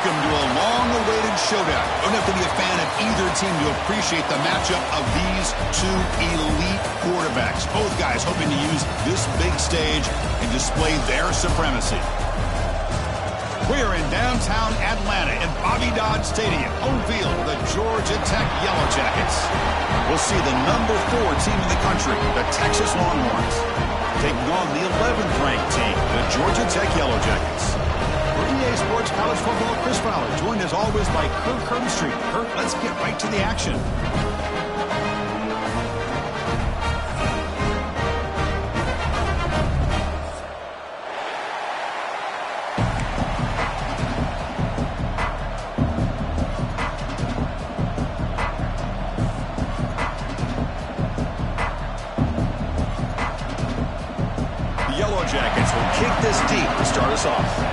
Welcome to a long-awaited showdown. You don't have to be a fan of either team to appreciate the matchup of these two elite quarterbacks. Both guys hoping to use this big stage and display their supremacy. We're in downtown Atlanta in Bobby Dodd Stadium, home field of the Georgia Tech Yellow Jackets. We'll see the number 4 team in the country, the Texas Longhorns, taking on the 11th ranked team, the Georgia Tech Yellow Jackets. For EA Sports College Football, Chris Fowler, joined as always by Kirk Herbstreit. Kirk, let's get right to the action. The Yellow Jackets will kick this deep to start us off.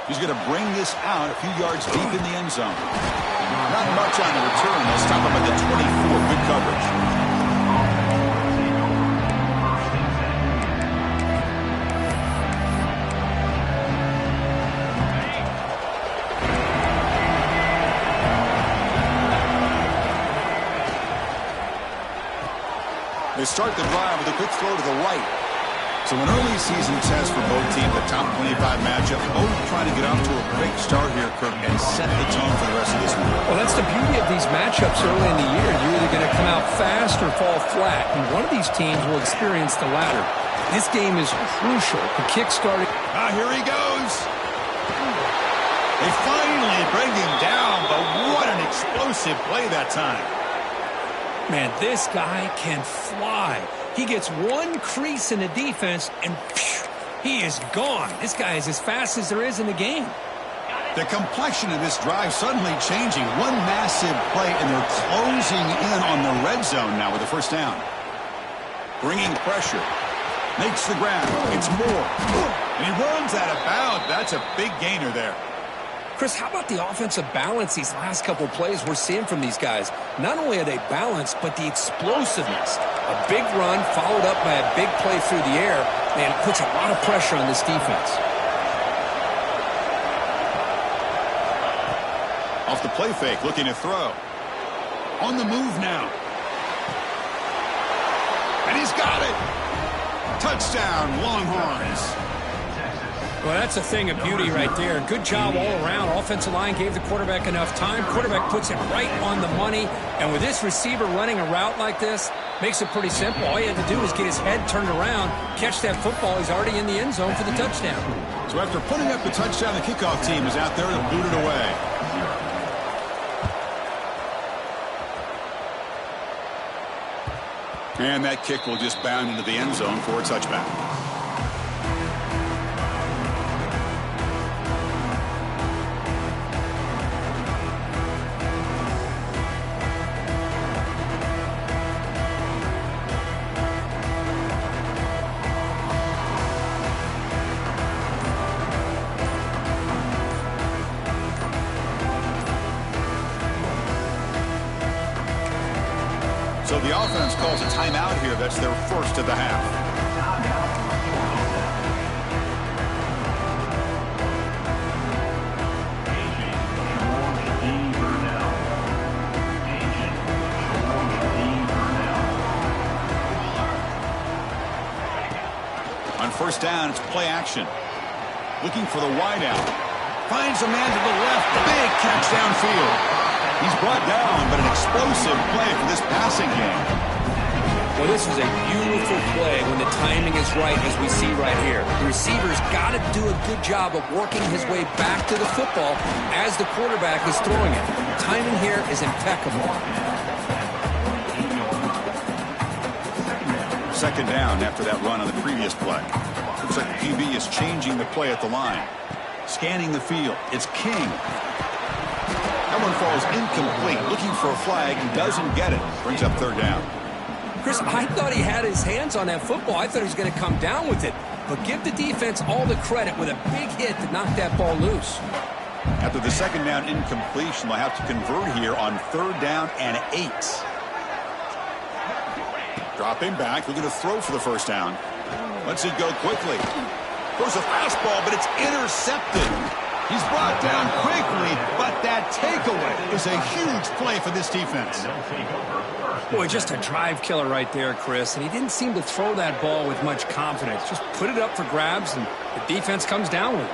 He's going to bring this out a few yards deep in the end zone. Not much on the return. They'll stop him at the 24. Good coverage. They start the drive with a quick throw to the right. So an early season test for both teams, the top 25 matchup, both trying to get off to a quick start here, Kirk, and set the tone for the rest of this week. Well, that's the beauty of these matchups early in the year. You're either going to come out fast or fall flat, and one of these teams will experience the latter. This game is crucial. The kick started. Here he goes. They finally bring him down, but what an explosive play that time. Man, this guy can fly. He gets one crease in the defense, and phew, he is gone. This guy is as fast as there is in the game. The complexion of this drive suddenly changing. One massive play, and they're closing in on the red zone now with the first down. Bringing pressure. Makes the ground. It's more. And he runs out of bounds. That's a big gainer there. Chris, how about the offensive balance these last couple plays we're seeing from these guys? Not only are they balanced, but the explosiveness. A big run followed up by a big play through the air, and it puts a lot of pressure on this defense. Off the play fake, looking to throw. On the move now. And he's got it. Touchdown, Longhorns. Well, that's a thing of beauty right there. Good job all around. Offensive line gave the quarterback enough time. Quarterback puts it right on the money. And with this receiver running a route like this, makes it pretty simple. All he had to do was get his head turned around, catch that football. He's already in the end zone for the touchdown. So after putting up the touchdown, the kickoff team is out there to boot it away. And that kick will just bound into the end zone for a touchback. So the offense calls a timeout here. That's their first of the half. On first down, it's play action. Looking for the wideout. Finds a man to the left. Big catch downfield. He's brought down, but an explosive play for this passing game. Well, this is a beautiful play when the timing is right, as we see right here. The receiver's got to do a good job of working his way back to the football as the quarterback is throwing it. The timing here is impeccable. Second down after that run on the previous play. Looks like the QB is changing the play at the line. Scanning the field. It's King. That one falls incomplete. Looking for a flag. He doesn't get it. Brings up third down. Chris, I thought he had his hands on that football. I thought he was going to come down with it. But give the defense all the credit with a big hit to knock that ball loose. After the second down incompletion, they'll have to convert here on third down and 8. Dropping back, looking to throw for the first down. Lets it go quickly. Throws a fastball, but it's intercepted. He's brought down quickly, but that takeaway is a huge play for this defense. Boy, just a drive killer right there, Chris. And he didn't seem to throw that ball with much confidence. Just put it up for grabs, and the defense comes down with it.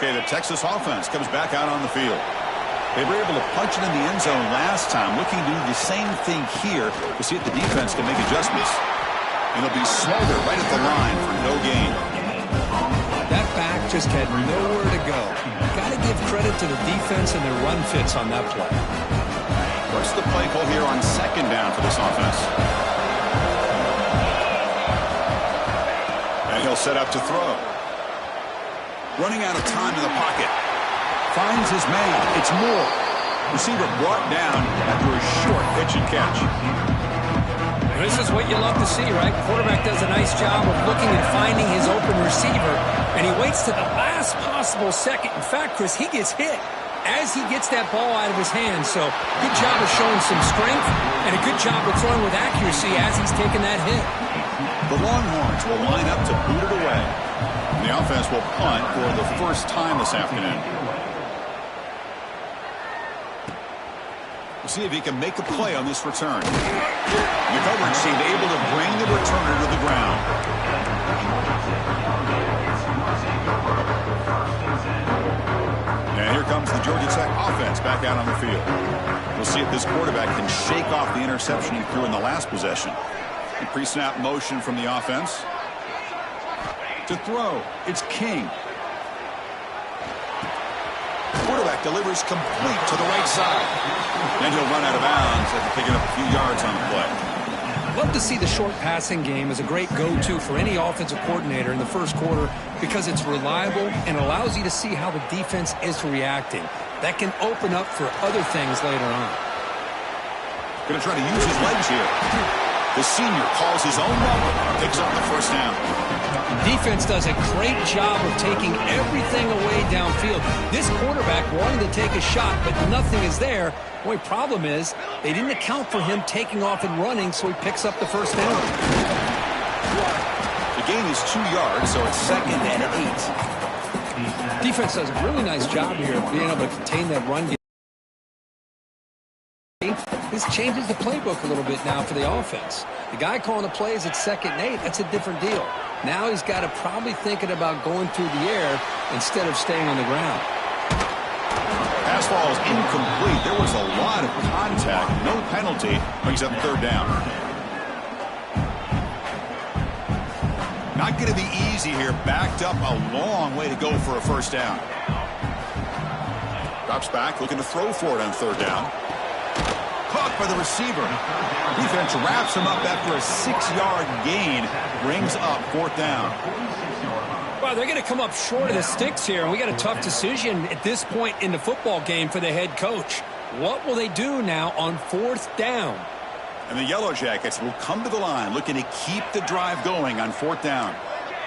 Okay, the Texas offense comes back out on the field. They were able to punch it in the end zone last time, looking to do the same thing here to see if the defense can make adjustments. And it'll be Smolder right at the line for no gain. That back just had nowhere to go. Got to give credit to the defense and their run fits on that play. What's the play call here on second down for this offense? And he'll set up to throw. Running out of time in the pocket. Finds his man. It's Moore. Receiver brought down after a short pitch and catch. This is what you love to see, right? Quarterback does a nice job of looking and finding his open receiver, and he waits to the last possible second. In fact, Chris, he gets hit as he gets that ball out of his hands. So good job of showing some strength and a good job of throwing with accuracy as he's taking that hit. The Longhorns will line up to boot it away. And the offense will punt for the first time this afternoon. We'll see if he can make a play on this return. The coverage seemed able to bring the returner to the ground. And here comes the Georgia Tech offense back out on the field. We'll see if this quarterback can shake off the interception he threw in the last possession. The pre-snap motion from the offense. To throw, it's King. Quarterback delivers complete to the right side. And he'll run out of bounds after picking up a few yards on the play. Love to see the short passing game as a great go-to for any offensive coordinator in the first quarter because it's reliable and allows you to see how the defense is reacting. That can open up for other things later on. Going to try to use his legs here. The senior calls his own number, picks up the first down. Defense does a great job of taking everything away downfield. This quarterback wanted to take a shot, but nothing is there. The only problem is they didn't account for him taking off and running, so he picks up the first down. The gain is 2 yards, so it's 2nd and 8. Defense does a really nice job here of being able to contain that run game. This changes the playbook a little bit now for the offense. The guy calling the plays at 2nd and 8, that's a different deal. Now he's got to probably thinking about going through the air instead of staying on the ground. Pass ball is incomplete. There was a lot of contact. No penalty. Brings up 3rd down. Not going to be easy here. Backed up a long way to go for a first down. Drops back, looking to throw for it on 3rd down. Caught by the receiver. Defense wraps him up after a 6-yard gain. Brings up 4th down. Well, they're going to come up short of the sticks here, and we got a tough decision at this point in the football game for the head coach. What will they do now on 4th down? And the Yellow Jackets will come to the line, looking to keep the drive going on 4th down.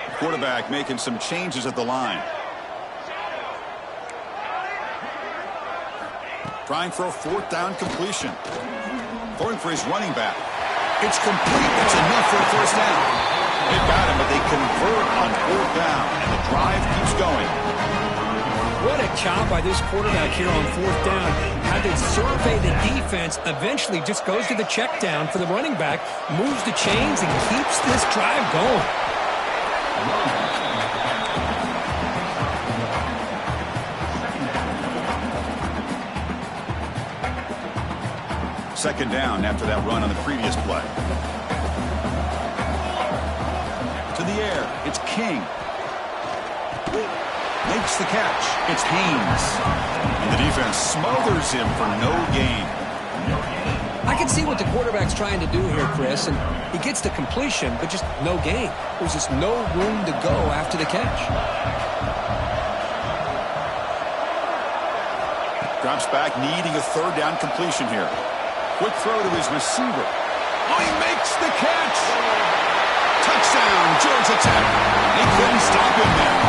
The quarterback making some changes at the line. Trying for a 4th down completion. Throwing for his running back. It's complete. That's enough for a first down. They've got him, but they convert on 4th down, and the drive keeps going. What a job by this quarterback here on 4th down. Had to survey the defense, eventually just goes to the check down for the running back, moves the chains, and keeps this drive going. 2nd down after that run on the previous play. To the air, it's King. Makes the catch. It's Haynes. And the defense smothers him for no gain. I can see what the quarterback's trying to do here, Chris, and he gets the completion, but just no gain. There's just no room to go after the catch. Drops back, needing a 3rd down completion here. Quick throw to his receiver. Oh, he makes the catch! Touchdown, Georgia Tech. They couldn't stop him there.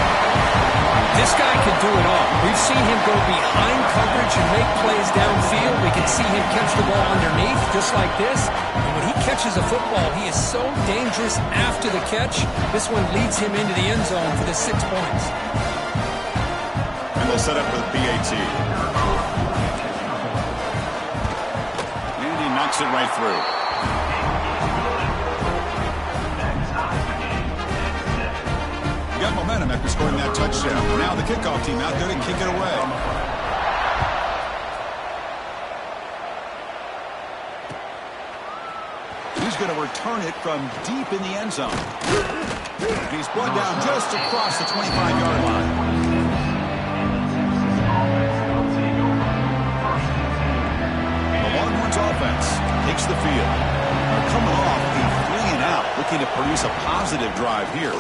This guy can do it all. We've seen him go behind coverage and make plays downfield. We can see him catch the ball underneath, just like this. And when he catches a football, he is so dangerous after the catch. This one leads him into the end zone for the 6 points. And they'll set up for the PAT. And he knocks it right through. Got momentum after scoring that touchdown. Now the kickoff team out there to kick it away. He's going to return it from deep in the end zone. He's brought down just across the 25-yard line. The Longhorns offense takes the field. They're coming off a 3-and-out, looking to produce a positive drive here.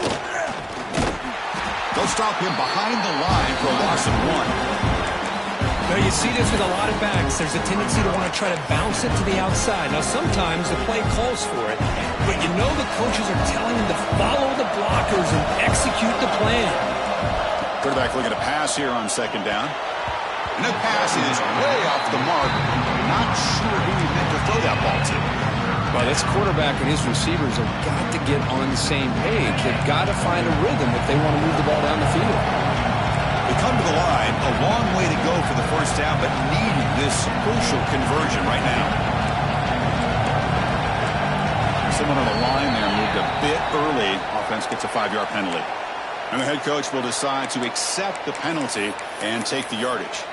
They'll stop him behind the line for a loss of 1. Now, you see this with a lot of backs. There's a tendency to want to try to bounce it to the outside. Now, sometimes the play calls for it, but you know the coaches are telling them to follow the blockers and execute the plan. Quarterback looking to pass here on 2nd down. And the pass is way off the mark. Not sure who he meant to throw that ball to. Well, this quarterback and his receivers have got to get on the same page. They've got to find a rhythm if they want to move the ball down the field. They come to the line, a long way to go for the first down, but needing this crucial conversion right now. Someone on the line there moved a bit early. Offense gets a 5-yard penalty. And the head coach will decide to accept the penalty and take the yardage.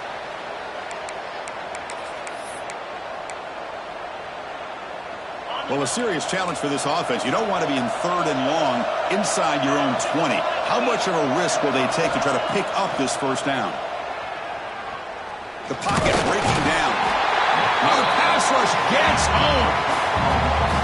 Well, a serious challenge for this offense. You don't want to be in 3rd and long inside your own 20. How much of a risk will they take to try to pick up this first down? The pocket breaking down. Another pass rush gets home.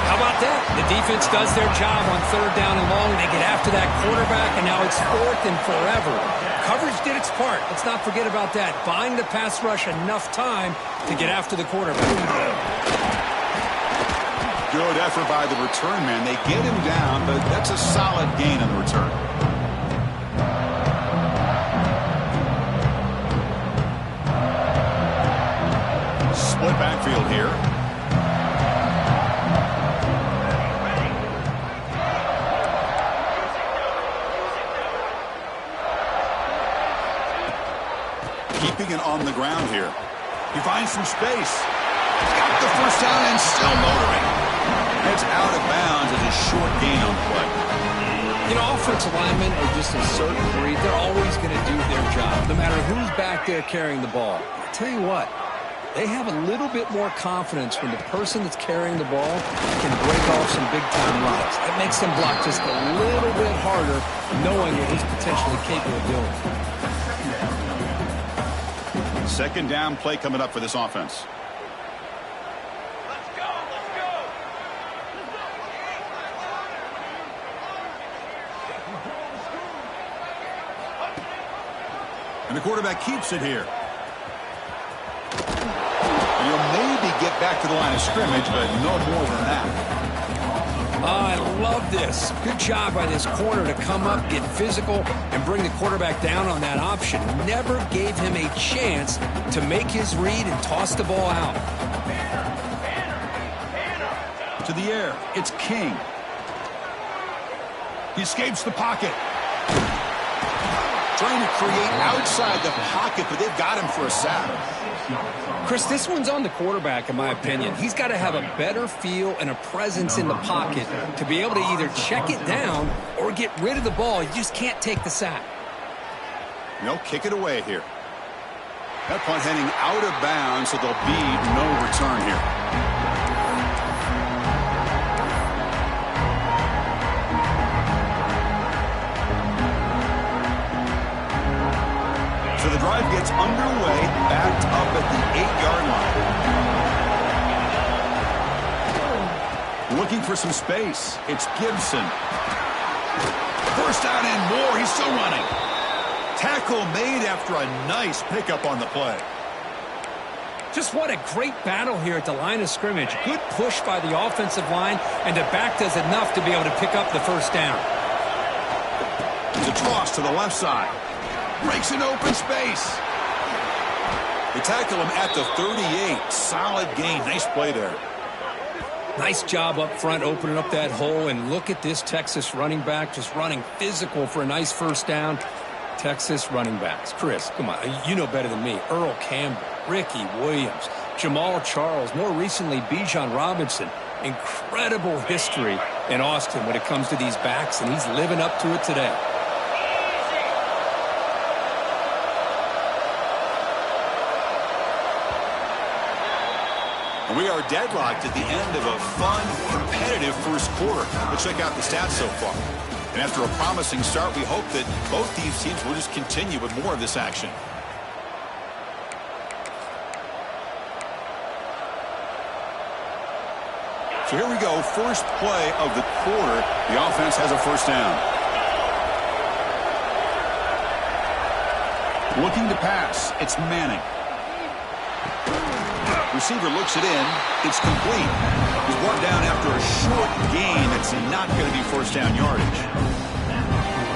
How about that? The defense does their job on 3rd down and long. They get after that quarterback, and now it's 4th and forever. Coverage did its part. Let's not forget about that. Buying the pass rush enough time to get after the quarterback. Good effort by the return man. They get him down, but that's a solid gain on the return. Split backfield here. Keeping it on the ground here. He finds some space. Got the first down and still motoring. It's out of bounds as a short gain on the play. You know, offensive linemen are just a certain breed. They're always going to do their job, no matter who's back there carrying the ball. I tell you what, they have a little bit more confidence when the person that's carrying the ball can break off some big-time runs. That makes them block just a little bit harder, knowing what he's potentially capable of doing. 2nd down play coming up for this offense. And the quarterback keeps it here. And you'll maybe get back to the line of scrimmage, but no more than that. I love this. Good job by this corner to come up, get physical, and bring the quarterback down on that option. Never gave him a chance to make his read and toss the ball out. To the air, it's King. He escapes the pocket. Trying to create outside the pocket, but they've got him for a sack. Chris, this one's on the quarterback, in my opinion. He's got to have a better feel and a presence in the pocket to be able to either check it down or get rid of the ball. You just can't take the sack. They'll kick it away here. That punt heading out of bounds, so there'll be no return here. So the drive gets underway, backed up at the 8-yard line. Looking for some space. It's Gibson. First down and more. He's still running. Tackle made after a nice pickup on the play. Just what a great battle here at the line of scrimmage. Good push by the offensive line, and the back does enough to be able to pick up the first down. It's a toss to the left side. Breaks an open space. They tackle him at the 38. Solid gain. Nice play there. Nice job up front opening up that hole, and look at this Texas running back just running physical for a nice first down. Texas running backs. Chris, come on, you know better than me. Earl Campbell, Ricky Williams, Jamal Charles, more recently Bijan Robinson. Incredible history in Austin when it comes to these backs, and he's living up to it today. We are deadlocked at the end of a fun, competitive first quarter. Let's check out the stats so far. And after a promising start, we hope that both these teams will just continue with more of this action. So here we go, first play of the quarter. The offense has a first down. Looking to pass, it's Manning. Receiver looks it in. It's complete. He's brought down after a short gain. It's not going to be first down yardage.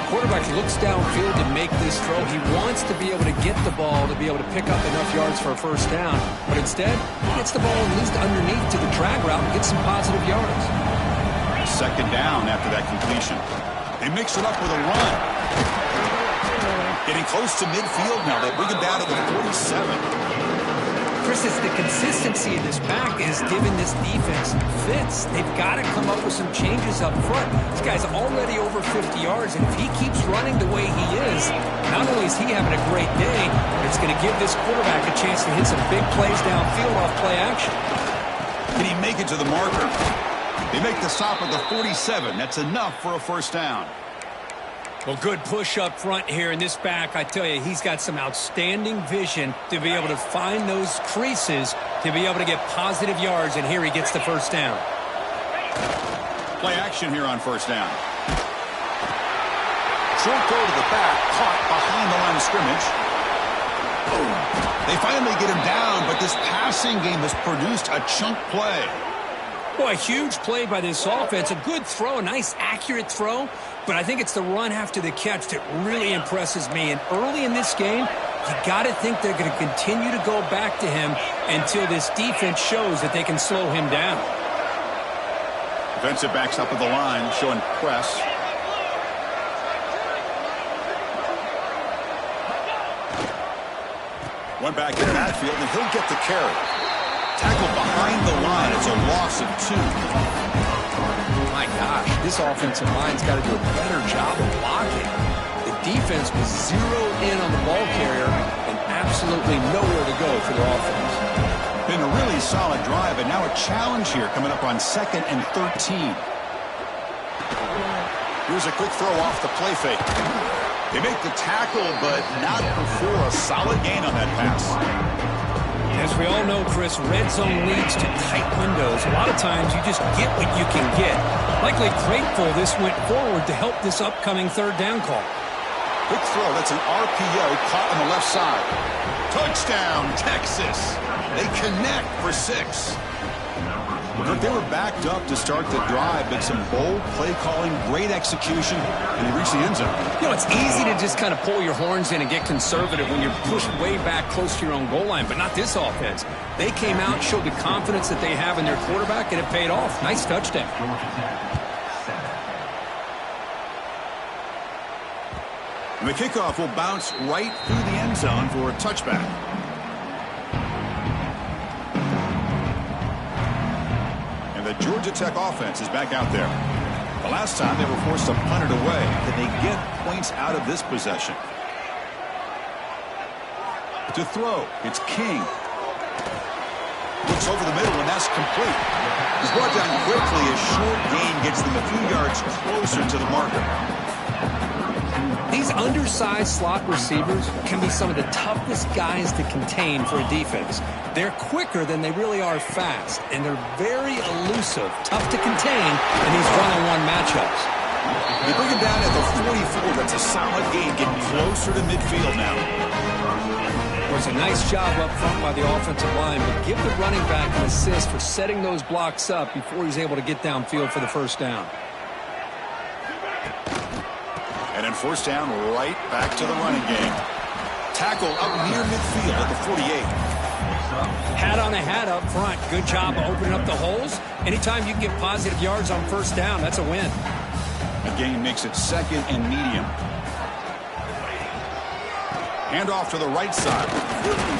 Quarterback looks downfield to make this throw. He wants to be able to get the ball to be able to pick up enough yards for a first down. But instead, he gets the ball at least underneath to the drag route and gets some positive yards. Second down after that completion. They mix it up with a run. Getting close to midfield now. They bring him down to the 47. Chris, it's the consistency of this back is giving this defense fits. They've got to come up with some changes up front. This guy's already over 50 yards, and if he keeps running the way he is, not only is he having a great day, but it's going to give this quarterback a chance to hit some big plays downfield off play action. Can he make it to the marker? They make the stop at the 47. That's enough for a first down. Well, good push up front here in this back. I tell you, he's got some outstanding vision to be able to find those creases to be able to get positive yards, and here he gets the first down. Play action here on first down. Short throw to the back, caught behind the line of scrimmage. They finally get him down, but this passing game has produced a chunk play. Boy, a huge play by this offense. A good throw, a nice accurate throw. But I think it's the run after the catch that really impresses me. And early in this game, you got to think they're going to continue to go back to him until this defense shows that they can slow him down. Defensive backs up at the line, showing press. One back in the backfield, and he'll get the carry. Tackled behind the line. It's a loss of 2. My gosh, this offensive line's got to do a better job of blocking. The defense was zeroed in on the ball carrier and absolutely nowhere to go for the offense. Been a really solid drive, and now a challenge here coming up on 2nd and 13. Here's a quick throw off the play fake. They make the tackle, but not before a solid gain on that pass. As we all know, Chris, red zone leads to tight windows. A lot of times you just get what you can get. Likely grateful this went forward to help this upcoming third down call. Quick throw. That's an RPO caught on the left side. Touchdown, Texas. They connect for 6. Look, they were backed up to start the drive, but some bold play calling, great execution, and they reached the end zone. You know, it's easy to just kind of pull your horns in and get conservative when you're pushed way back close to your own goal line, but not this offense. They came out, showed the confidence that they have in their quarterback, and it paid off. Nice touchdown. And the kickoff will bounce right through the end zone for a touchback. The Georgia Tech offense is back out there. The last time they were forced to punt it away. Can they get points out of this possession? To throw, it's King. Looks over the middle, and that's complete. He's brought down quickly. A short gain gets them a few yards closer to the marker. These undersized slot receivers can be some of the toughest guys to contain for a defense. They're quicker than they really are fast, and they're very elusive, tough to contain in these one-on-one matchups. They bring him down at the 44. That's a solid gain, getting closer to midfield now. Well, it's a nice job up front by the offensive line, but give the running back an assist for setting those blocks up before he's able to get downfield for the first down. And then first down, right back to the running game. Tackle up near midfield at the 48. Hat on a hat up front. Good job of opening up the holes. Anytime you can get positive yards on first down, that's a win. The gain makes it second and medium. Handoff to the right side.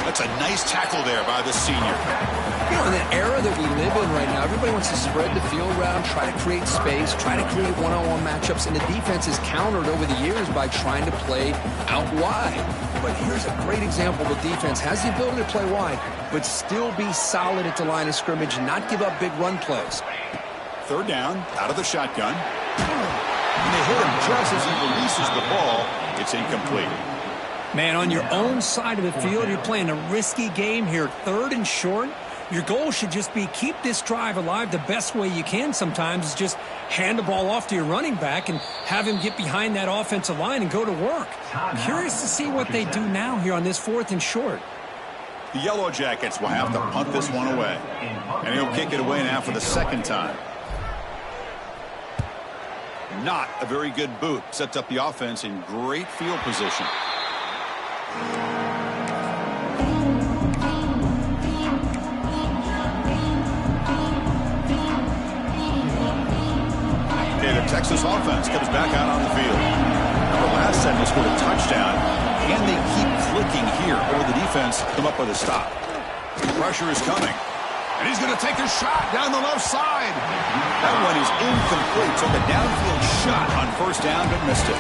That's a nice tackle there by the senior. You know, in the era that we live in right now, everybody wants to spread the field around, try to create space, try to create one-on-one matchups, and the defense is countered over the years by trying to play out wide. But here's a great example. The defense has the ability to play wide, but still be solid at the line of scrimmage and not give up big run plays. Third down, out of the shotgun. And they hit him just as he releases the ball. It's incomplete. Man, on your own side of the field, you're playing a risky game here. Third and short. Your goal should just be keep this drive alive the best way you can sometimes is just hand the ball off to your running back and have him get behind that offensive line and go to work. Curious to see what they do now here on this fourth and short. The Yellow Jackets will have to punt this one away. And he'll kick it away now for the second time. Not a very good boot. Sets up the offense in great field position. Okay, the Texas offense comes back out on the field. Remember last time they scored a touchdown, and they keep clicking here, or the defense come up with a stop. Pressure is coming, and he's going to take a shot down the left side. That one is incomplete. Took a downfield shot on first down, but missed it.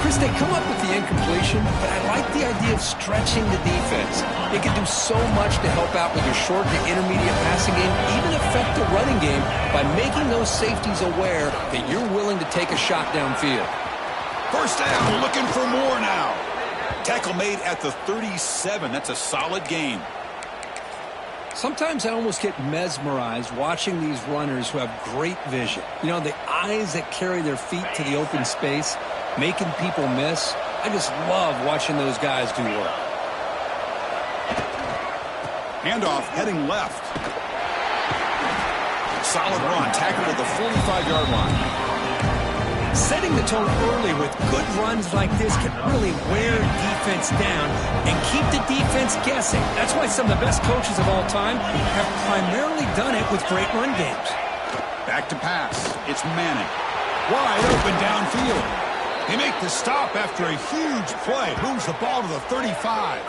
Chris, they come up with the incompletion, but I like the idea of stretching the defense. It can do so much to help out with your short to intermediate passing game, even affect the running game by making those safeties aware that you're willing to take a shot downfield. First down, looking for more now. Tackle made at the 37. That's a solid gain. Sometimes I almost get mesmerized watching these runners who have great vision. You know, the eyes that carry their feet to the open space, making people miss. I just love watching those guys do work. Handoff heading left. Solid run, tackled at the 45-yard line. Setting the tone early with good runs like this can really wear defense down and keep the defense guessing. That's why some of the best coaches of all time have primarily done it with great run games. Back to pass. It's Manning. Wide open downfield. They make the stop after a huge play. Moves the ball to the 35.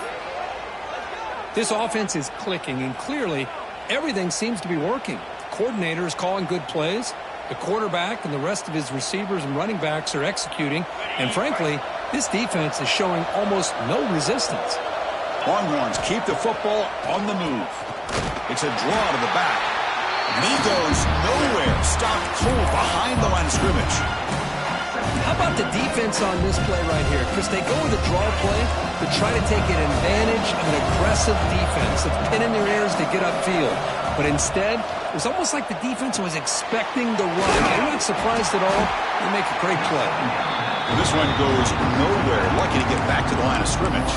This offense is clicking, and clearly everything seems to be working. The coordinator is calling good plays. The quarterback and the rest of his receivers and running backs are executing. And frankly, this defense is showing almost no resistance. Longhorns keep the football on the move. It's a draw to the back. And he goes nowhere. Stopped cold behind the line of scrimmage. How about the defense on this play right here? Because they go with a draw play to try to take an advantage of an aggressive defense, of pinning their ears to get upfield. But instead, it was almost like the defense was expecting the run. They're not surprised at all. They make a great play. And this one goes nowhere. Lucky to get back to the line of scrimmage.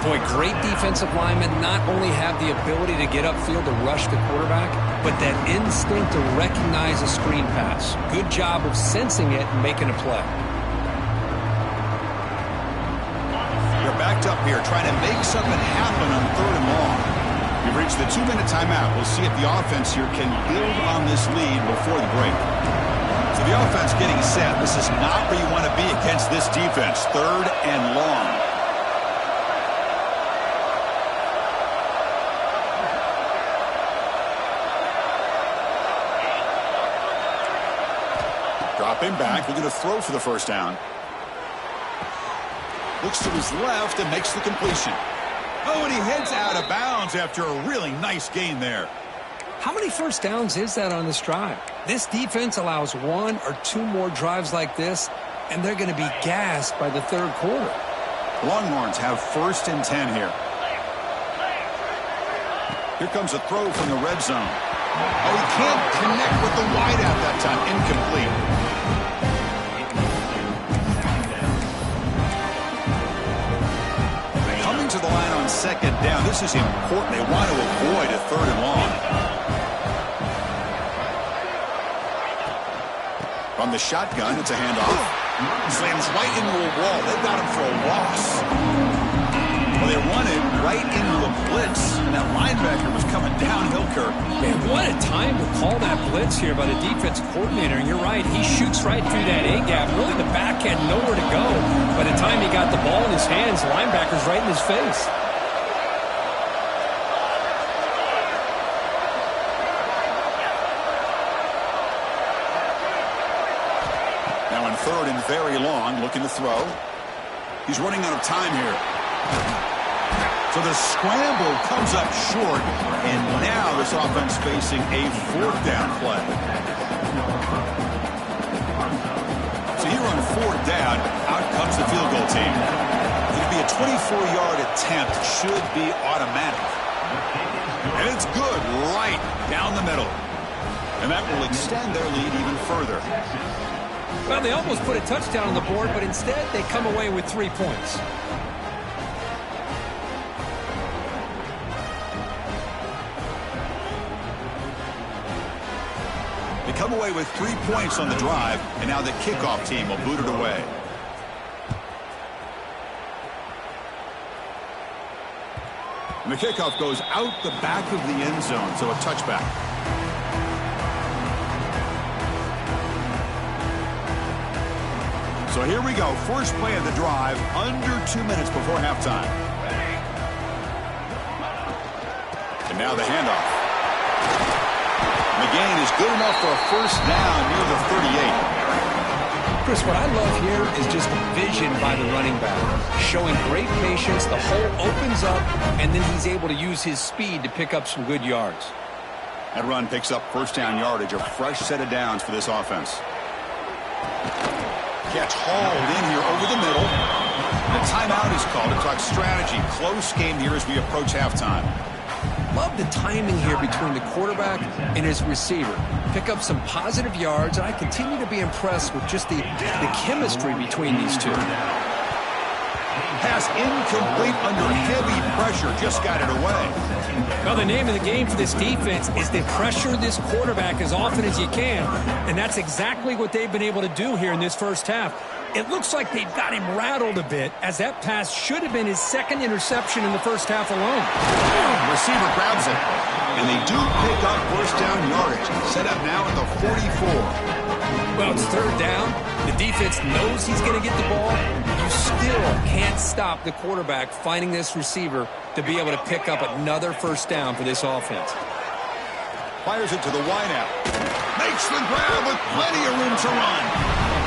Boy, great defensive linemen not only have the ability to get upfield to rush the quarterback, but that instinct to recognize a screen pass. Good job of sensing it and making a play. They're backed up here trying to make something happen on third and long. We've reached the 2-minute timeout. We'll see if the offense here can build on this lead before the break. So the offense getting set. This is not where you want to be against this defense. Third and long. Drop him back. We're going to throw for the first down. Looks to his left and makes the completion. Oh, and he heads out of bounds after a really nice gain there. How many first downs is that on this drive? This defense allows one or two more drives like this, and they're going to be gassed by the third quarter. Longhorns have first and 10 here. Here comes a throw from the red zone. Oh, he can't connect with the wideout that time. Incomplete. second down. This is important. They want to avoid a third and long. From the shotgun, it's a handoff. Slams right into a wall. They've got him for a loss. Well, they run it right into a blitz. And that linebacker was coming downhill, Kirk. Man, what a time to call that blitz here by the defense coordinator. And you're right, he shoots right through that A-gap. Really, the back had nowhere to go. By the time he got the ball in his hands, the linebacker's right in his face. Now in third and very long, looking to throw. He's running out of time here. So the scramble comes up short, and now this offense facing a fourth down play. So here on fourth down, out comes the field goal team. It'll be a 24-yard attempt, should be automatic. And it's good, right down the middle. And that will extend their lead even further. Well, they almost put a touchdown on the board, but instead they come away with 3 points. They come away with 3 points on the drive, and now the kickoff team will boot it away. And the kickoff goes out the back of the end zone, so a touchback. So here we go, first play of the drive, under 2 minutes before halftime. And now the handoff. The gain is good enough for a first down near the 38. Chris, what I love here is just the vision by the running back. Showing great patience, the hole opens up, and then he's able to use his speed to pick up some good yards. That run picks up first down yardage, a fresh set of downs for this offense. Catch hauled in here over the middle. And a timeout is called to talk strategy. Close game here as we approach halftime. Love the timing here between the quarterback and his receiver. Pick up some positive yards, and I continue to be impressed with just the chemistry between these two. Pass incomplete under heavy pressure. Just got it away. Well, the name of the game for this defense is to pressure this quarterback as often as you can, and that's exactly what they've been able to do here in this first half. It looks like they've got him rattled a bit, as that pass should have been his second interception in the first half alone. Receiver grabs it, and they do pick up first down yardage. Set up now at the 44. Well, it's third down. The defense knows he's going to get the ball. You still can't stop the quarterback finding this receiver to be able to pick up another first down for this offense. Fires it to the wideout. Makes the grab with plenty of room to run.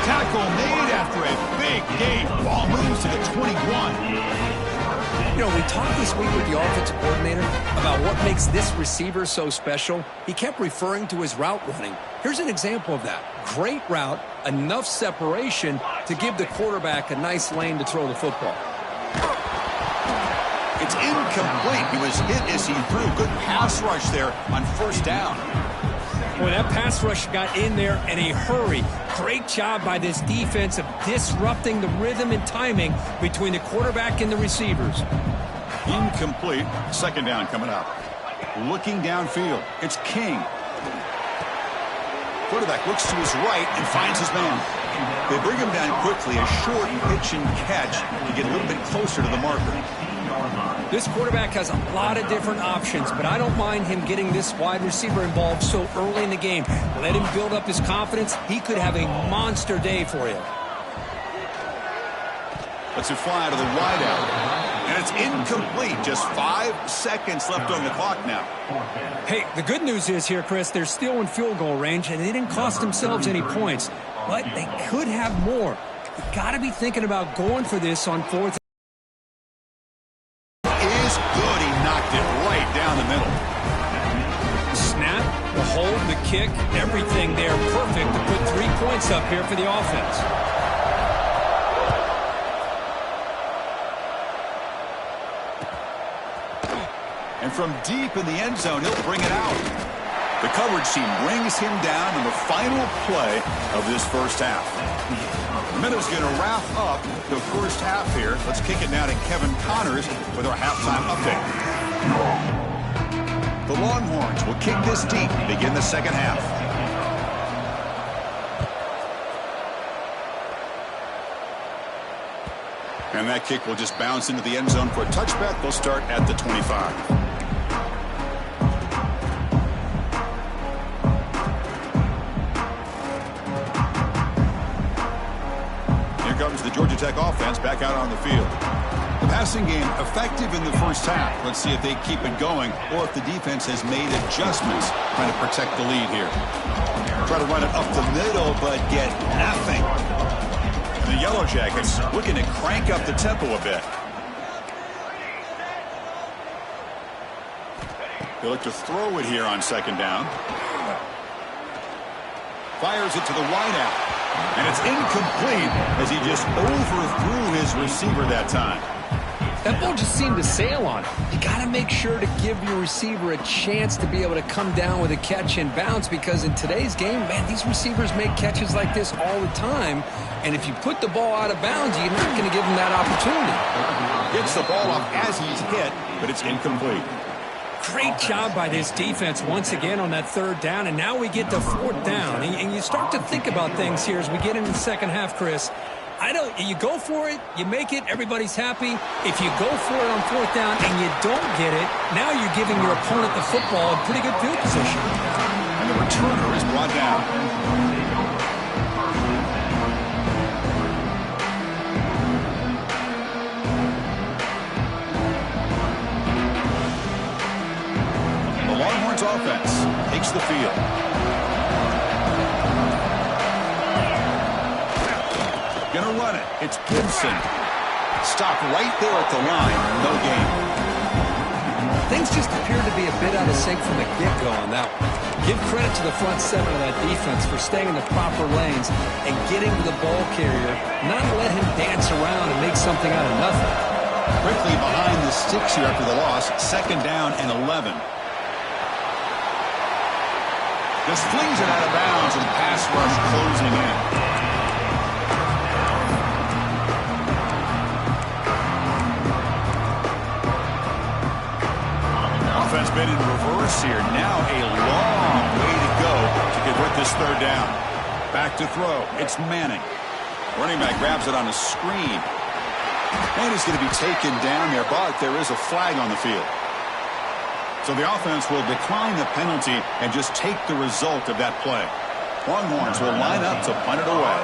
Tackle made after a big gain. Ball moves to the 21. You know, we talked this week with the offensive coordinator about what makes this receiver so special. He kept referring to his route running. Here's an example of that. Great route, enough separation to give the quarterback a nice lane to throw the football. It's incomplete. He was hit as he threw. Good pass rush there on first down. Well, that pass rush got in there in a hurry. Great job by this defense of disrupting the rhythm and timing between the quarterback and the receivers. Incomplete. Second down coming up. Looking downfield. It's King. Quarterback looks to his right and finds his man. They bring him down quickly. A short pitch and catch to get a little bit closer to the marker. This quarterback has a lot of different options, but I don't mind him getting this wide receiver involved so early in the game. Let him build up his confidence. He could have a monster day for you. Lets it fly to the wideout. And it's incomplete. Just 5 seconds left on the clock now. Hey, the good news is here, Chris, they're still in field goal range, and they didn't cost themselves any points. But they could have more. You got to be thinking about going for this on fourth. Is good. He knocked it right down the middle. Snap, the hold, the kick, everything there perfect to put 3 points up here for the offense. And from deep in the end zone, he'll bring it out. The coverage team brings him down in the final play of this first half. The minute's going to wrap up the first half here. Let's kick it now to Kevin Connors with our halftime update. The Longhorns will kick this deep to begin the second half. And that kick will just bounce into the end zone for a touchback. They'll start at the 25. Comes the Georgia Tech offense back out on the field. The passing game effective in the first half. Let's see if they keep it going or if the defense has made adjustments trying to protect the lead here. Try to run it up the middle, but get nothing. And the Yellow Jackets looking to crank up the tempo a bit. They look to throw it here on second down. Fires it to the wideout. And it's incomplete as he just overthrew his receiver that time. That ball just seemed to sail on him. You got to make sure to give your receiver a chance to be able to come down with a catch and bounce, because in today's game, man, these receivers make catches like this all the time. And if you put the ball out of bounds, you're not going to give him that opportunity. Gets the ball off as he's hit, but it's incomplete. Great job by this defense once again on that third down, and now we get to fourth down. And you start to think about things here as we get into the second half, Chris. You go for it, you make it, everybody's happy. If you go for it on fourth down and you don't get it, now you're giving your opponent the football in pretty good field position. And the returner is brought down. Longhorns offense takes the field. Gonna run it. It's Gibson. Stopped right there at the line. No gain. Things just appear to be a bit out of sync from the get-go on that one. Give credit to the front seven of that defense for staying in the proper lanes and getting to the ball carrier, not let him dance around and make something out of nothing. Quickly behind the sticks here after the loss. Second down and 11. Just flings it out of bounds and pass rush closing in. Offense been in reverse here. Now a long way to go to convert this third down. Back to throw. It's Manning. Running back grabs it on a screen. And he's going to be taken down there, but there is a flag on the field. So the offense will decline the penalty and just take the result of that play. Longhorns will line up to punt it away.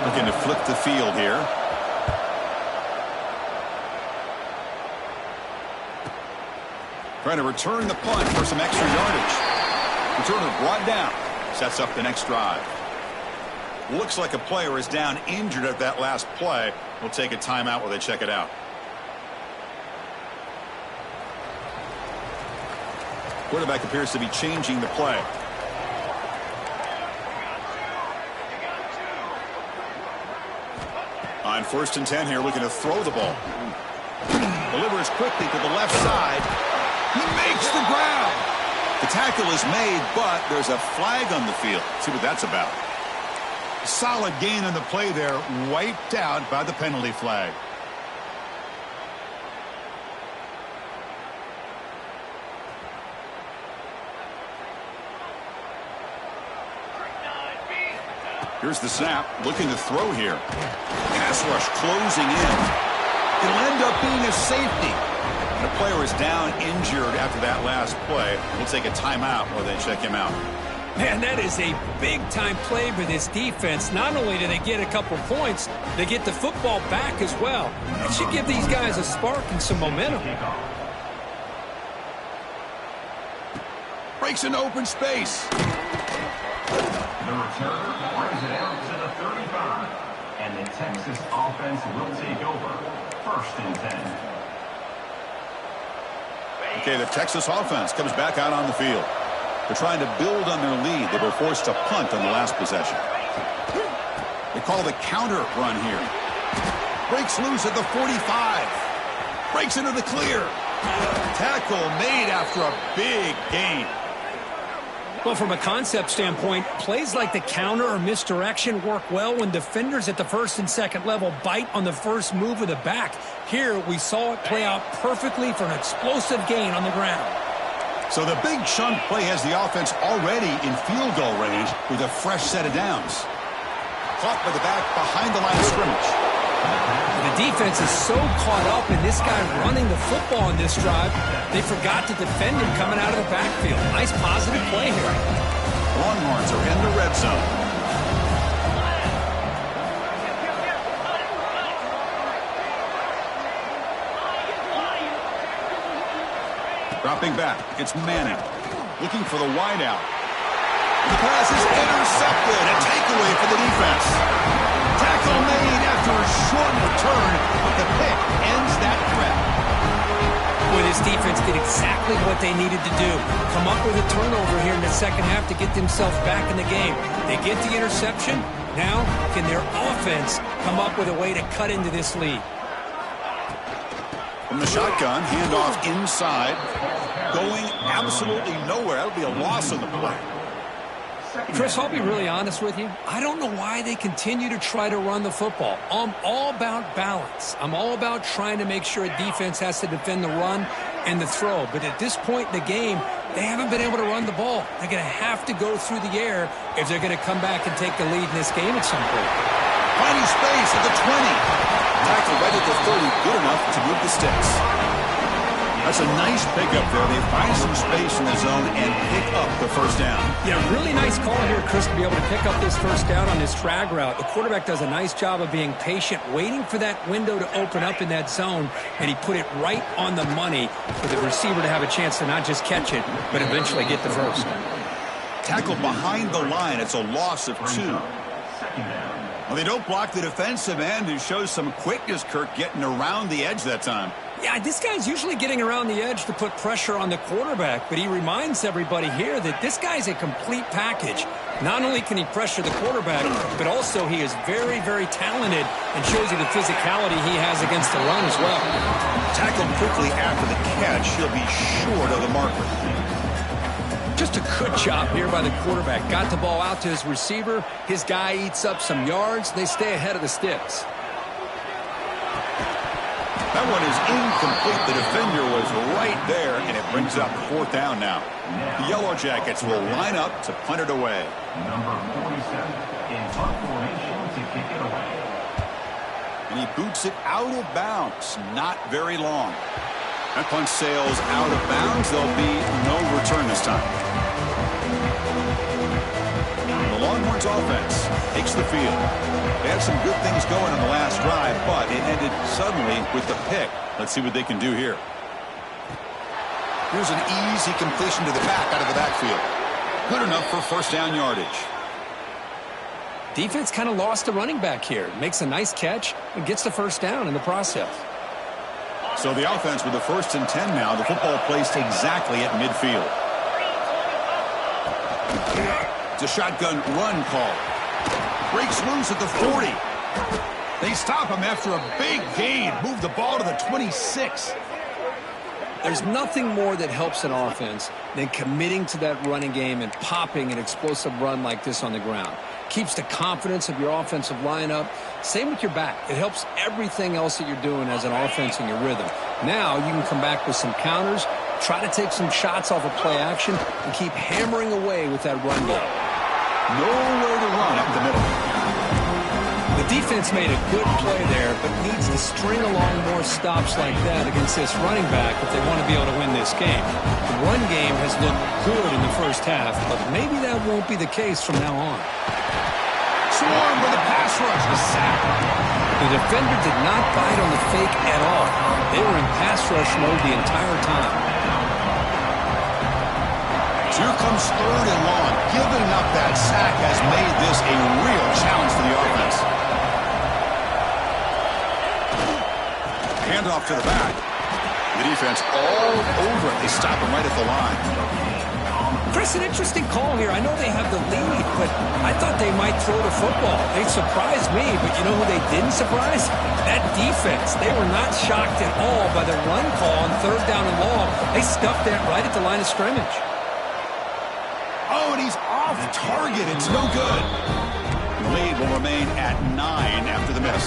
Looking to flip the field here. Trying to return the punt for some extra yardage. Returner brought down. Sets up the next drive. Looks like a player is down injured at that last play. We'll take a timeout while they check it out. Quarterback appears to be changing the play. On 1st and 10 here, looking to throw the ball. Delivers quickly to the left side. He makes the ground. The tackle is made, but there's a flag on the field. Let's see what that's about. Solid gain on the play there, wiped out by the penalty flag. Here's the snap, looking to throw here. Pass rush closing in. It'll end up being a safety. And a player is down injured after that last play. We'll take a timeout while they check him out. Man, that is a big-time play for this defense. Not only do they get a couple points, they get the football back as well. That should give these guys a spark and some momentum. Breaks into open space. The return brings it out to the 35. And the Texas offense will take over. 1st and 10. Okay, the Texas offense comes back out on the field. They're trying to build on their lead. They were forced to punt on the last possession. They call the counter run here. Breaks loose at the 45. Breaks into the clear. Tackle made after a big gain. Well, from a concept standpoint, plays like the counter or misdirection work well when defenders at the first and second level bite on the first move of the back. Here, we saw it play out perfectly for an explosive gain on the ground. So the big chunk play has the offense already in field goal range with a fresh set of downs. Caught by the back behind the line of scrimmage. The defense is so caught up in this guy running the football in this drive, they forgot to defend him coming out of the backfield. Nice positive play here. Longhorns are in the red zone. Dropping back, it's Manning. Looking for the wideout. The pass is intercepted. A takeaway for the defense. Tackle made after a short return, but the pick ends that threat. Boy, this defense did exactly what they needed to do. Come up with a turnover here in the second half to get themselves back in the game. They get the interception. Now, can their offense come up with a way to cut into this lead? From the shotgun, handoff inside. Going absolutely nowhere. That'll be a loss on the play. Chris, I'll be really honest with you. I don't know why they continue to try to run the football. I'm all about balance. I'm all about trying to make sure a defense has to defend the run and the throw. But at this point in the game, they haven't been able to run the ball. They're going to have to go through the air if they're going to come back and take the lead in this game at some point. Finding space at the 20. Tackle right at the 30. Good enough to move the sticks. That's a nice pickup there. They find some space in the zone and pick up the first down. Yeah, really nice call here, Chris, to be able to pick up this first down on this drag route. The quarterback does a nice job of being patient, waiting for that window to open up in that zone, and he put it right on the money for the receiver to have a chance to not just catch it, but eventually get the first. Tackle behind the line. It's a loss of 2. Well, they don't block the defensive end, who shows some quickness, Kirk, getting around the edge that time. Yeah, this guy's usually getting around the edge to put pressure on the quarterback, but he reminds everybody here that this guy's a complete package. Not only can he pressure the quarterback, but also he is very, very talented and shows you the physicality he has against the run as well. Tackled quickly after the catch. He'll be short of the marker. Just a good job here by the quarterback. Got the ball out to his receiver. His guy eats up some yards. They stay ahead of the sticks. That one is incomplete. The defender was right there, and it brings up 4th down now. The Yellow Jackets will line up to punt it away. Number 47 in punt formation to kick it away. And he boots it out of bounds. Not very long. That punt sails out of bounds. There'll be no return this time. The Longhorns offense takes the field. They had some good things going on the last drive, but it ended suddenly with the pick. Let's see what they can do here. Here's an easy completion to the back out of the backfield. Good enough for first down yardage. Defense kind of lost the running back here. Makes a nice catch and gets the first down in the process. So the offense with the 1st and 10 now. The football placed exactly at midfield. It's a shotgun run call. Breaks loose at the 40. They stop him after a big gain. Move the ball to the 26. There's nothing more that helps an offense than committing to that running game and popping an explosive run like this on the ground. Keeps the confidence of your offensive lineup. Same with your back. It helps everything else that you're doing as an offense in your rhythm. Now you can come back with some counters, try to take some shots off of play action, and keep hammering away with that run game. Nowhere to run up the middle. The defense made a good play there, but needs to string along more stops like that against this running back if they want to be able to win this game. The run game has looked good in the first half, but maybe that won't be the case from now on. Swarm with a pass rush, the sack. The defender did not bite on the fake at all. They were in pass rush mode the entire time. So here comes 3rd and long. Giving up that sack has made this a real challenge for the offense. Handoff to the back. The defense all over it. They stop him right at the line. Chris, an interesting call here. I know they have the lead, but I thought they might throw the football. They surprised me, but you know who they didn't surprise? That defense. They were not shocked at all by the run call on 3rd down and long. They stuffed that right at the line of scrimmage. Oh, and off target. It's no good. The lead will remain at 9 after the miss.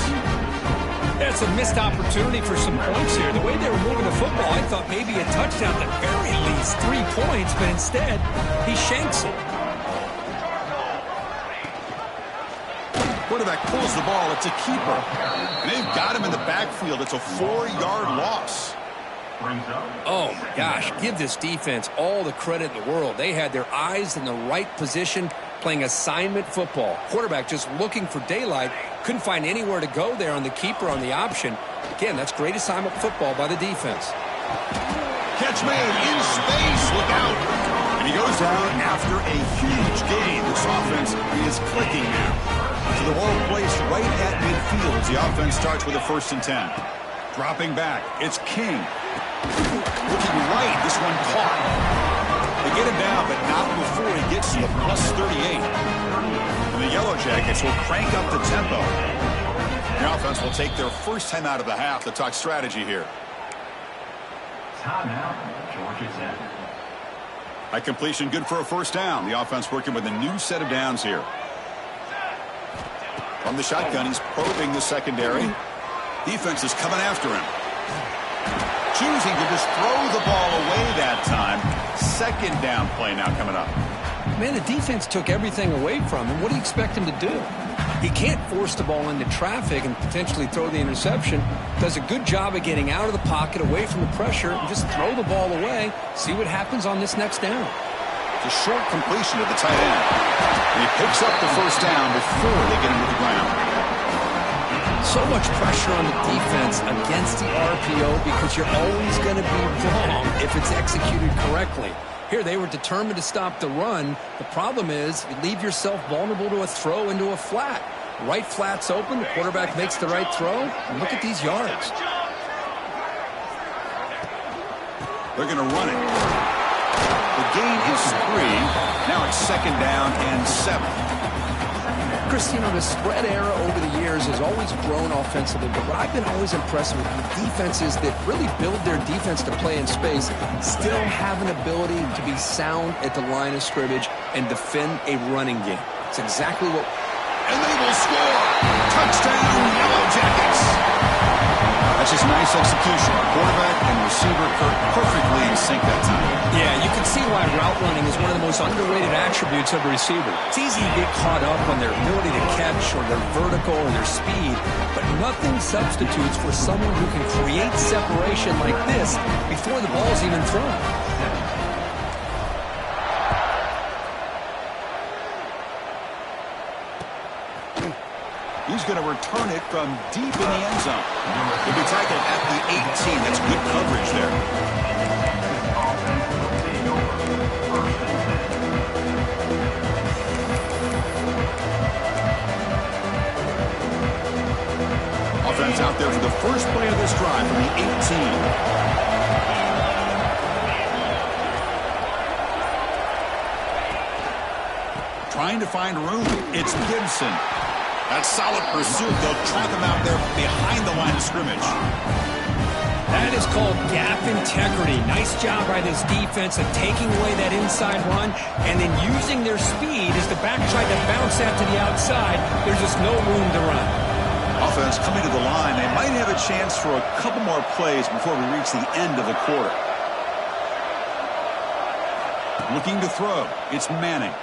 That's a missed opportunity for some points here. The way they were moving the football, I thought maybe a touchdown, at the very least 3 points, but instead, he shanks it. Quarterback pulls the ball. It's a keeper. And they've got him in the backfield. It's a 4-yard loss. Oh, my gosh. Give this defense all the credit in the world. They had their eyes in the right position, playing assignment football. Quarterback just looking for daylight. Couldn't find anywhere to go there on the keeper on the option. Again, that's great assignment football by the defense. Catch made in space. Look out. And he goes down after a huge gain. This offense is clicking now. So the ball placed right at midfield as the offense starts with a 1st and 10. Dropping back. It's King. Looking right. This one caught. They get him down, but not before he gets to the plus 38. And the Yellow Jackets will crank up the tempo. The offense will take their first time out of the half to talk strategy here. Timeout, Georgia Tech. High completion, good for a 1st down. The offense working with a new set of downs here. From the shotgun, he's probing the secondary. Defense is coming after him. Choosing to just throw the ball away that time. 2nd down play now coming up. Man, the defense took everything away from him. What do you expect him to do? He can't force the ball into traffic and potentially throw the interception. Does a good job of getting out of the pocket, away from the pressure, and just throw the ball away. See what happens on this next down. It's a short completion to the tight end. And he picks up the 1st down before they get him to the ground. So much pressure on the defense against the RPO because you're always going to be wrong if it's executed correctly. Here, they were determined to stop the run. The problem is you leave yourself vulnerable to a throw into a flat. Right flat's open. The quarterback makes the right throw. And look at these yards. They're going to run it. The gain is 3. Now it's 2nd down and 7. Christine, the spread era over the years has always grown offensively, but what I've been always impressed with defenses that really build their defense to play in space still have an ability to be sound at the line of scrimmage and defend a running game. It's exactly what... And they will score! Touchdown, Yellow Jackets! That's just nice execution. Quarterback and receiver perfectly in sync that time. Yeah, you can see why route running is one of the most underrated attributes of a receiver. It's easy to get caught up on their ability to catch or their vertical or their speed, but nothing substitutes for someone who can create separation like this before the ball's even thrown. He's going to return it from deep in the end zone. He'll be tackled at the 18. That's good coverage there. Offense out there for the first play of this drive from the 18. Trying to find room. It's Gibson. That's solid pursuit. They'll trap him out there behind the line of scrimmage. That is called gap integrity. Nice job by this defense of taking away that inside run and then using their speed as the back tried to bounce that to the outside. There's just no room to run. Offense coming to the line. They might have a chance for a couple more plays before we reach the end of the quarter. Looking to throw. It's Manning.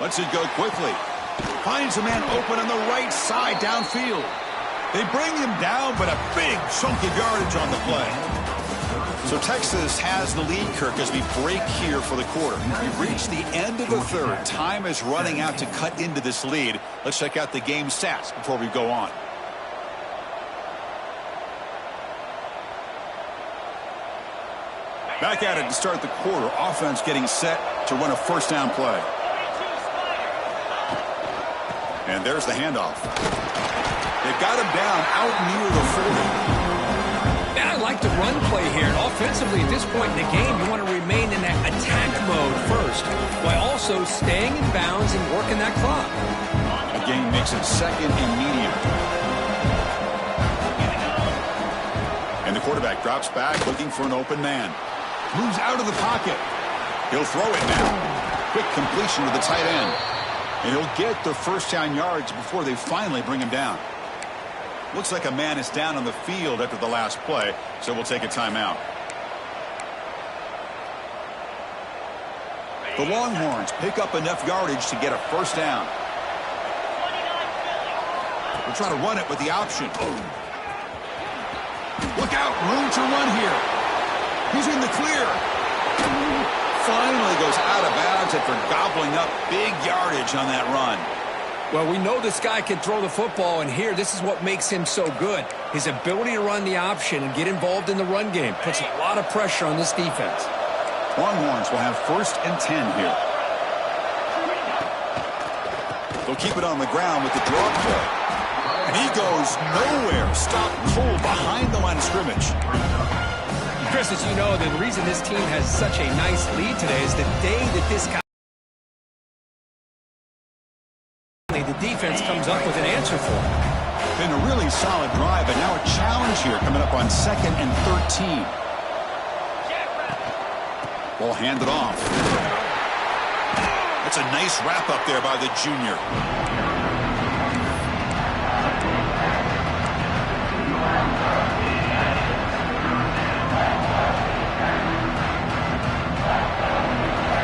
Lets it go quickly. Finds a man open on the right side downfield. They bring him down, but a big chunk of yardage on the play. So Texas has the lead, Kirk, as we break here for the quarter. We've reached the end of the third. Time is running out to cut into this lead. Let's check out the game stats before we go on. Back at it to start the quarter. Offense getting set to run a 1st down play. And there's the handoff. They've got him down out near the 40. Yeah, I like the run play here. Offensively, at this point in the game, you want to remain in that attack mode first, while also staying in bounds and working that clock. The game makes it 2nd and medium. And the quarterback drops back, looking for an open man. Moves out of the pocket. He'll throw it now. quick completion to the tight end. And he'll get the first down yards before they finally bring him down. Looks like a man is down on the field after the last play, so we'll take a timeout. The Longhorns pick up enough yardage to get a first down. We'll try to run it with the option. Look out, room to run here. He's in the clear. Finally goes out of bounds after gobbling up big yardage on that run. Well, we know this guy can throw the football, and here, this is what makes him so good. His ability to run the option and get involved in the run game puts a lot of pressure on this defense. Longhorns will have 1st and 10 here. They'll keep it on the ground with the draw play. And he goes nowhere. Stop cold behind the line of scrimmage. Chris, as you know, the reason this team has such a nice lead today is the day that this guy, the defense comes up with an answer for it. Been a really solid drive, but now a challenge here coming up on 2nd and 13. Ball handed off. That's a nice wrap up there by the junior.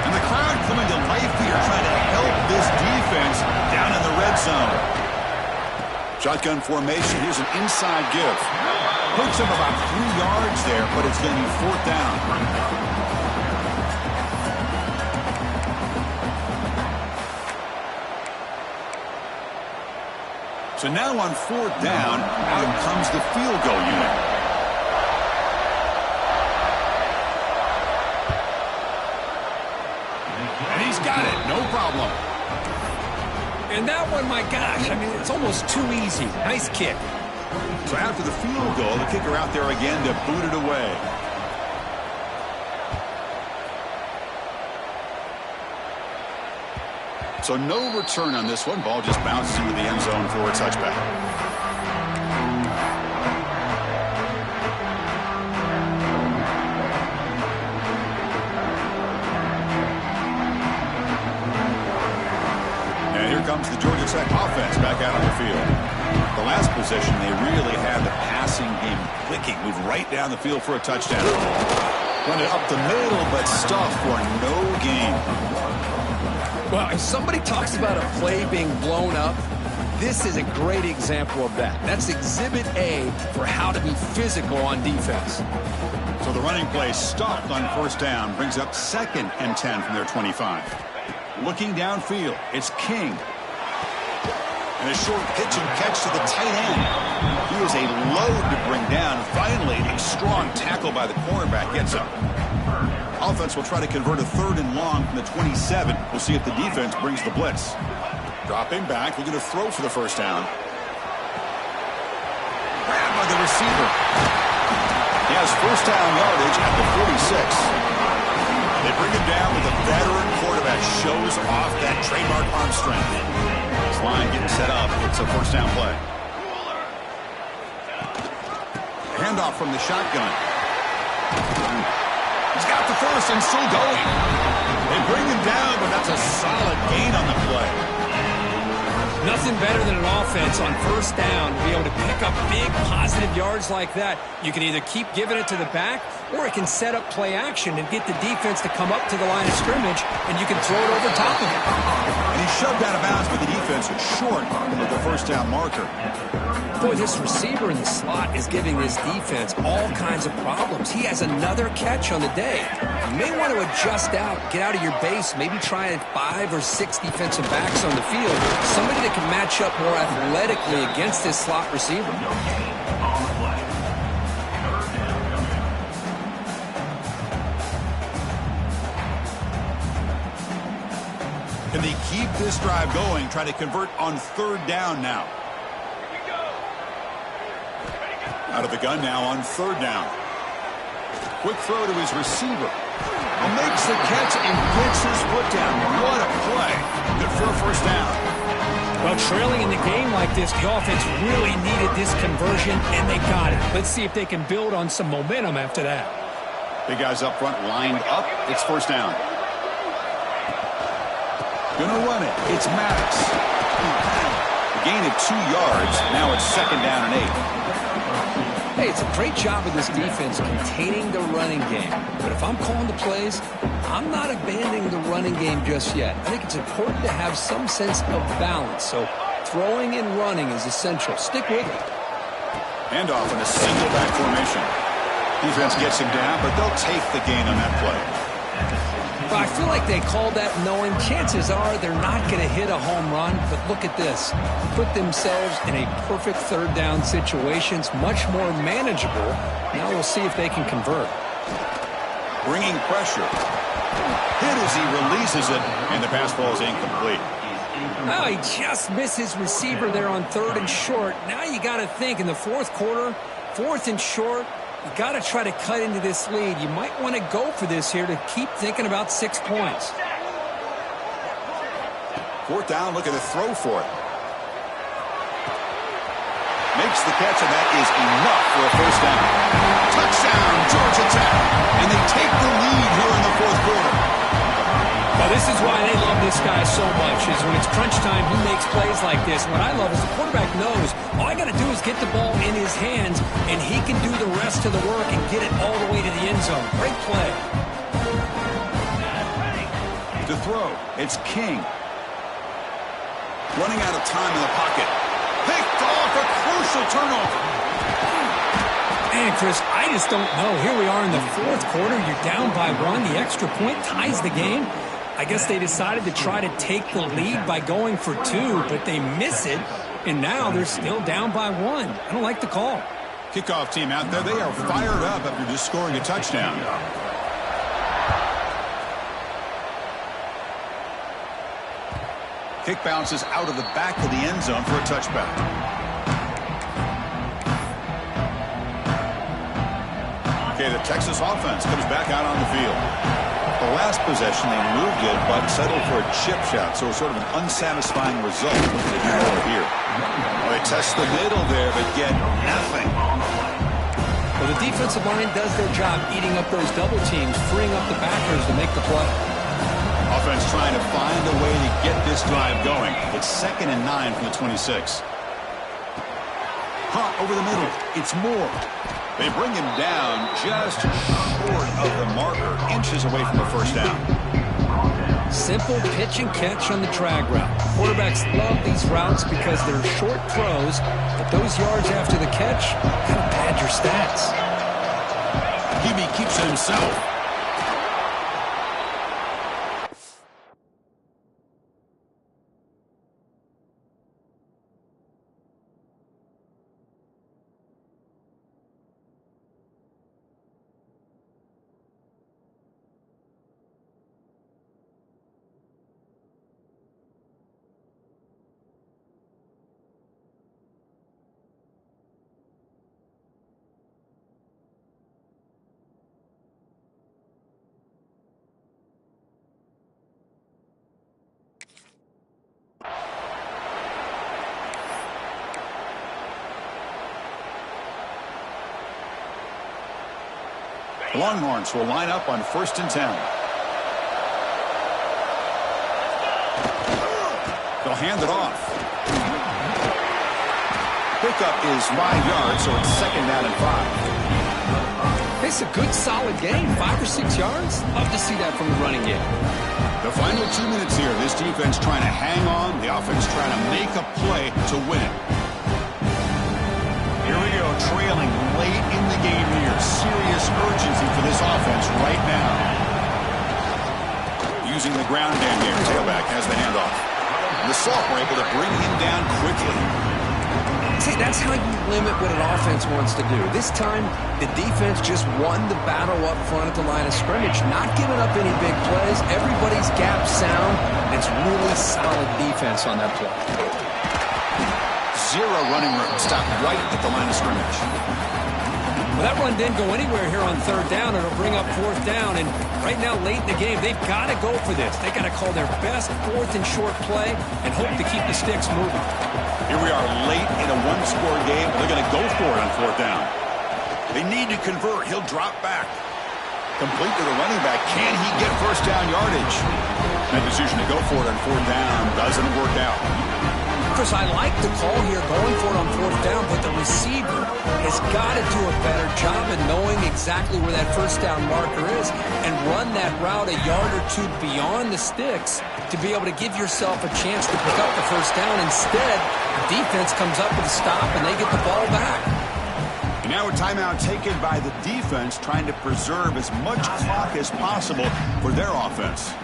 And the crowd coming to life here, trying to help this defense down in the red zone. Shotgun formation. Here's an inside give. Picks up about 3 yards there, but it's going to be 4th down. So now on 4th down, out comes the field goal unit. And he's got it, no problem. And that one, my gosh, I mean, it's almost too easy. Nice kick. So after the field goal, the kicker out there again to boot it away. So no return on this one. Ball just bounces into the end zone for a touchback. And here comes the Georgia Tech offense back out on the field. The last possession, they really had the passing game clicking. Moved right down the field for a touchdown. Run it up the middle, but stuffed for no gain. Well, if somebody talks about a play being blown up, this is a great example of that. That's exhibit A for how to be physical on defense. So the running play stopped on 1st down, brings up 2nd and 10 from their 25. Looking downfield, it's King. And a short pitch and catch to the tight end. He is a load to bring down. Finally, a strong tackle by the cornerback gets him. Offense will try to convert a 3rd and long from the 27. We'll see if the defense brings the blitz. Dropping back, looking to throw for the 1st down. Grabbed by the receiver. He has 1st down yardage at the 46. They bring him down with a veteran quarterback. Shows off that trademark arm strength. This line getting set up. It's a 1st down play. Handoff from the shotgun. He's got the first and still going. They bring him down, but that's a solid gain on the play. Nothing better than an offense on 1st down to be able to pick up big positive yards like that. You can either keep giving it to the back, or it can set up play action and get the defense to come up to the line of scrimmage, and you can throw it over top of it. And he's shoved out of bounds by the defense short of the 1st down marker. Boy, this receiver in the slot is giving this defense all kinds of problems. He has another catch on the day. You may want to adjust out, get out of your base, maybe try 5 or 6 defensive backs on the field. Somebody that can match up more athletically against this slot receiver. Can they keep this drive going, try to convert on 3rd down now? Out of the gun now on 3rd down. Quick throw to his receiver. And makes the catch and gets his foot down. What a play. Good for a 1st down. Well, trailing in the game like this, the offense really needed this conversion, and they got it. Let's see if they can build on some momentum after that. Big guys up front lined up. It's 1st down. Gonna run it. It's Maddox. A gain of 2 yards. Now it's 2nd down and 8. Hey, it's a great job of this defense containing the running game. But if I'm calling the plays, I'm not abandoning the running game just yet. I think it's important to have some sense of balance. So throwing and running is essential. Stick with it. Handoff in a single back formation. Defense gets him down, but they'll take the gain on that play. But I feel like they called that knowing chances are they're not going to hit a home run. But look at this. Put themselves in a perfect 3rd down situation. It's much more manageable. Now we'll see if they can convert. Bringing pressure. Hit as he releases it, and the pass ball is incomplete. Oh, he just missed his receiver there on 3rd and short. Now you got to think in the 4th quarter, 4th and short, you got to try to cut into this lead. You might want to go for this here to keep thinking about 6 points. 4th down, look at the throw for it. Makes the catch, and that is enough for a 1st down. Touchdown, Georgia Tech. And they take the lead here in the 4th quarter. Well, this is why they love this guy so much, is when it's crunch time, he makes plays like this. What I love is the quarterback knows all I got to do is get the ball in his hands, and he can do the rest of the work and get it all the way to the end zone. Great play. To throw, it's King. Running out of time in the pocket. Picked off, a crucial turnover. Man, Chris, I just don't know. Here we are in the 4th quarter. You're down by 1. The extra point ties the game. I guess they decided to try to take the lead by going for 2, but they miss it, and now they're still down by 1. I don't like the call. Kickoff team out there, they are fired up after just scoring a touchdown. Kick bounces out of the back of the end zone for a touchback. Okay, the Texas offense comes back out on the field. The last possession, they moved it, but settled for a chip shot, so sort of an unsatisfying result. They do more here. Well, they test the middle there, but get nothing. Well, the defensive line does their job eating up those double teams, freeing up the backers to make the play. Offense trying to find a way to get this drive going. It's 2nd and 9 from the 26. Hot over the middle. It's Moore. They bring him down just short of the marker, inches away from the 1st down. Simple pitch and catch on the drag route. Quarterbacks love these routes because they're short throws, but those yards after the catch kind of pad your stats. Hebe keeps it himself. Longhorns will line up on 1st and 10. They'll hand it off. Pickup is 5 yards, so it's 2nd down and 5. It's a good, solid game. 5 or 6 yards. Love to see that from the running game. The final 2 minutes here. This defense trying to hang on. The offense trying to make a play to win it. Here we go, trailing late in the game here. Serious urgency for this offense right now. Using the ground game here. Tailback has the handoff. And the Salt were able to bring him down quickly. See, that's how you limit what an offense wants to do. This time, the defense just won the battle up front at the line of scrimmage, not giving up any big plays. Everybody's gap sound. It's really solid defense on that play. Zero running room. Stopped right at the line of scrimmage. Well, that run didn't go anywhere here on 3rd down. It'll bring up 4th down. And right now, late in the game, they've got to go for this. They've got to call their best 4th and short play and hope to keep the sticks moving. Here we are late in a one-score game. They're going to go for it on 4th down. They need to convert. He'll drop back. Complete to the running back. Can he get 1st down yardage? That decision to go for it on fourth down doesn't work out. Chris, I like the call here, going for it on fourth down, but the receiver has got to do a better job of knowing exactly where that first down marker is and run that route a yard or two beyond the sticks to be able to give yourself a chance to pick up the first down. Instead, the defense comes up with a stop and they get the ball back. And now a timeout taken by the defense, trying to preserve as much clock as possible for their offense.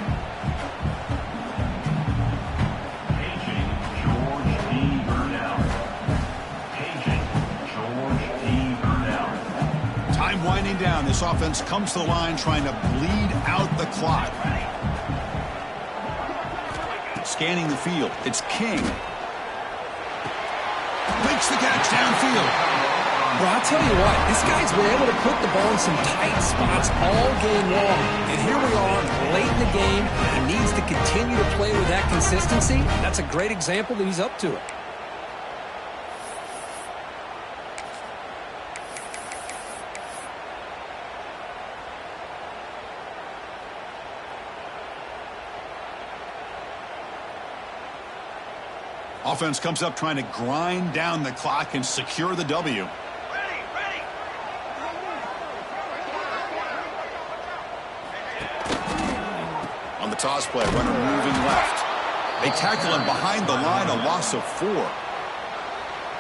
Time winding down. This offense comes to the line trying to bleed out the clock. Scanning the field. It's King. Makes the catch downfield. Well, I'll tell you what, this guy's been able to put the ball in some tight spots all game long. And here we are, late in the game. He needs to continue to play with that consistency. That's a great example that he's up to it. Offense comes up trying to grind down the clock and secure the W. On the toss play, runner moving left. They tackle him behind the line, a loss of 4.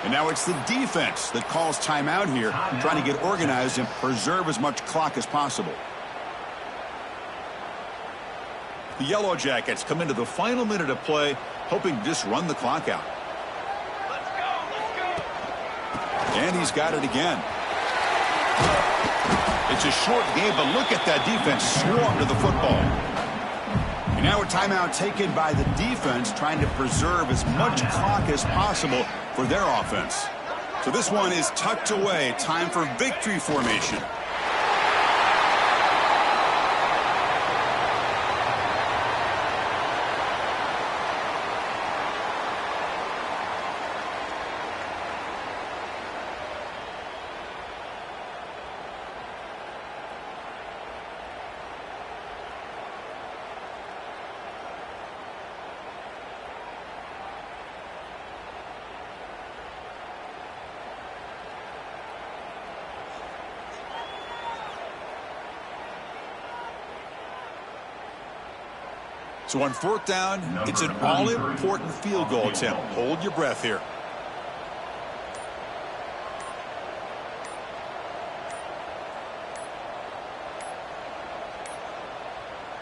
And now it's the defense that calls timeout here, trying to get organized and preserve as much clock as possible. The Yellow Jackets come into the final minute of play, hoping to just run the clock out. Let's go. And he's got it again. It's a short game, but look at that defense swarm to the football. And now a timeout taken by the defense, trying to preserve as much clock as possible for their offense. So this one is tucked away. Time for victory formation. So on fourth down, it's an all-important field goal attempt. Hold your breath here.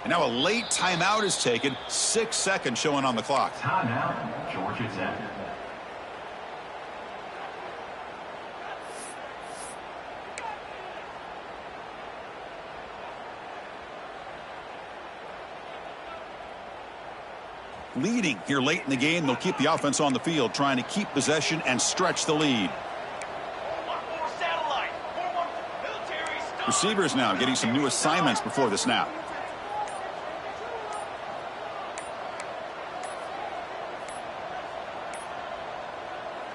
And now a late timeout is taken. 6 seconds showing on the clock. Timeout, Georgia Tech. Leading here late in the game, they'll keep the offense on the field, trying to keep possession and stretch the lead. Receivers now getting some new assignments before the snap.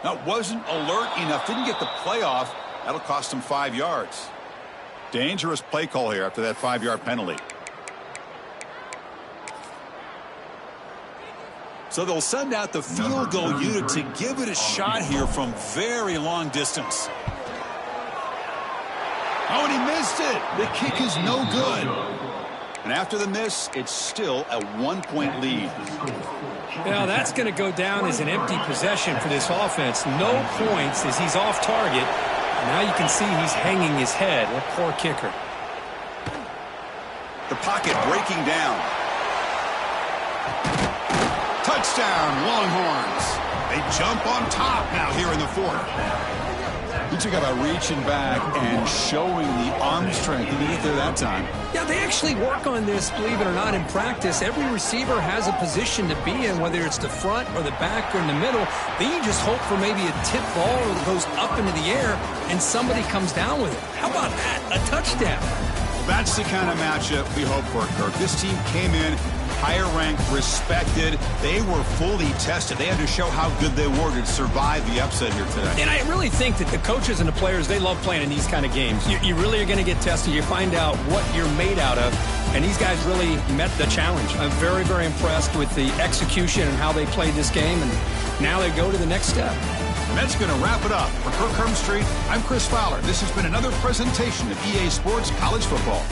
That wasn't alert enough, didn't get the play off. That'll cost him 5 yards. Dangerous play call here after that 5-yard penalty. So they'll send out the field goal unit to give it a shot here from very long distance. Oh, and he missed it. The kick is no good. And after the miss, it's still a 1-point lead. Now that's going to go down as an empty possession for this offense. No points as he's off target. Now you can see he's hanging his head. What poor kicker. The pocket breaking down. Touchdown, Longhorns. They jump on top now here in the fourth. You talk about reaching back and showing the arm strength. He didn't get there that time. Yeah, they actually work on this, believe it or not, in practice. Every receiver has a position to be in, whether it's the front or the back or in the middle. Then you just hope for maybe a tip ball that goes up into the air and somebody comes down with it. How about that? A touchdown. Well, that's the kind of matchup we hope for, Kirk. This team came in higher ranked, respected. They were fully tested. They had to show how good they were to survive the upset here today. And I really think that the coaches and the players, they love playing in these kind of games. You really are going to get tested. You find out what you're made out of. and these guys really met the challenge. I'm very, very impressed with the execution and how they played this game, and now they go to the next step. And that's going to wrap it up. For Kirk Street, I'm Chris Fowler. This has been another presentation of EA Sports College Football.